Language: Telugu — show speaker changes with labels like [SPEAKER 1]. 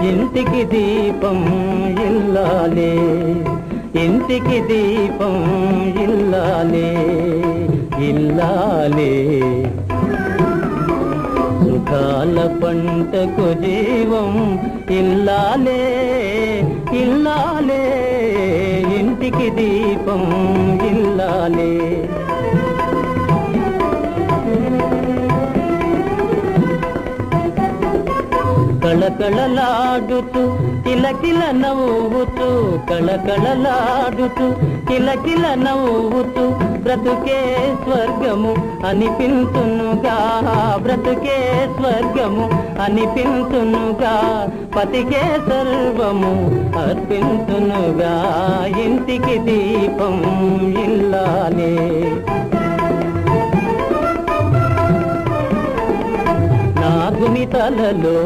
[SPEAKER 1] ఇంటికి దీపం ఇల్లాలే, ఇంటికి దీపం ఇల్లాలే, ఇల్లాలే సుఖాల పంటకు జీవం ఇల్లాలే, ఇల్లాలే ఇంటికి దీపం ఇల్లాలే. కళకళలాడుతూ కిలకిల నవ్వుతూ, కళకళలాడుతూ కిలకిల నవ్వుతూ బ్రతుకే స్వర్గము అనిపించునుగా, బ్రతుకే స్వర్గము అనిపించునుగా, పతికే సర్వము అర్పించునుగా. ఇంటికి దీపం ఇల్లాలే. నాగుని తలలో